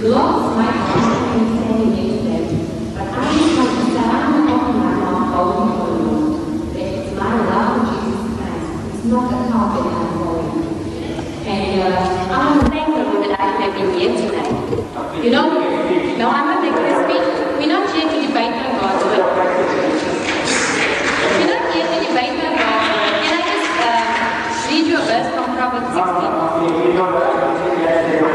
Lots might not be standing next to them, but I just want to say I'm not talking about following for the Lord. That it's my love for Jesus Christ. It's not a cult that I'm following. And I want to thank the Lord that I have been here today. You know, no, I'm not making a speech. We're not here to debate on God's word. We're not here to debate on God's word. Can I just read you a verse from Proverbs 16?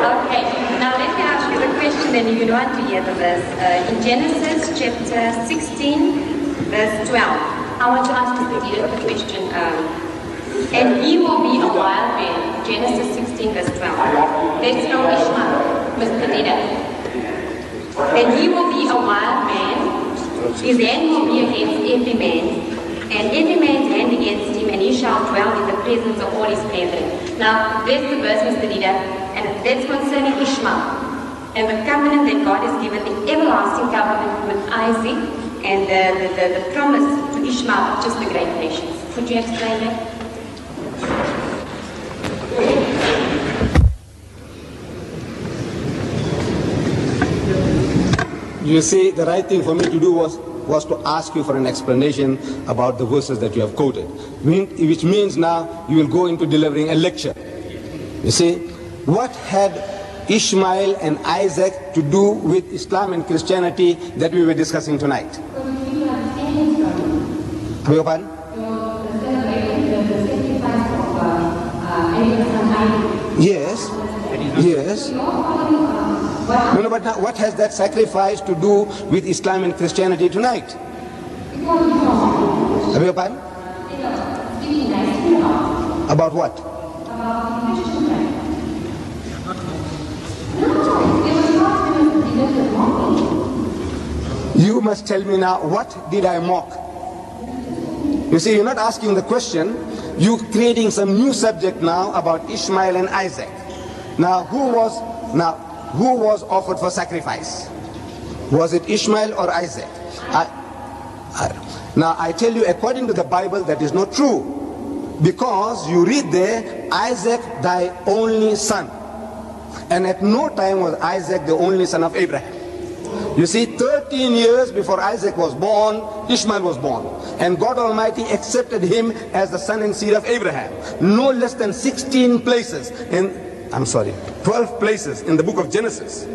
Okay, now let me ask you the question, then you don't want to hear the verse. In Genesis chapter 16, verse 12, I want to ask Mr. Deedert the question, and he will be a wild man. Genesis 16, verse 12. That's from Ishmael, Mr. Deedert. And he will be a wild man, his hand will be against every man, and every man's hand against him, and he shall dwell in the presence of all his brethren. Now, there's the verse, Mr. Deedert, and that's concerning Ishmael, and the covenant that God has given, the everlasting covenant with Isaac, and the promise to Ishmael of just the great nations. Could you explain that? You see, the right thing for me to do was to ask you for an explanation about the verses that you have quoted, which means now you will go into delivering a lecture. You see, what had Ishmael and Isaac to do with Islam and Christianity that we were discussing tonight? Beg your pardon? Yes, yes. No, but now what has that sacrifice to do with Islam and Christianity tonight? I beg your pardon? About what? You must tell me now, what did I mock? You see, you're not asking the question, you're creating some new subject now about Ishmael and Isaac. Now, who was offered for sacrifice? Was it Ishmael or Isaac? Now I tell you, according to the Bible, that is not true, because you read there, Isaac thy only son, and at no time was Isaac the only son of Abraham. You see, 13 years before Isaac was born, Ishmael was born, and God Almighty accepted him as the son and seed of Abraham. No less than 16 places in 12 places in the book of Genesis,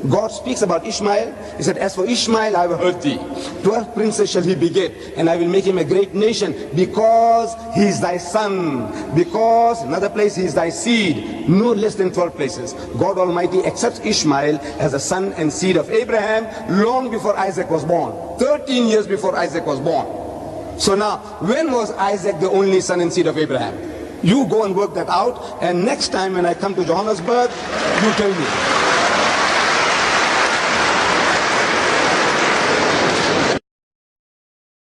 God speaks about Ishmael. He said, as for Ishmael, I will hurt thee. 12 princes shall he beget, and I will make him a great nation, because he is thy son. Because, another place, he is thy seed. No less than 12 places. God Almighty accepts Ishmael as the son and seed of Abraham long before Isaac was born. 13 years before Isaac was born. So now, when was Isaac the only son and seed of Abraham? You go and work that out, and next time when I come to Johannesburg, you tell me.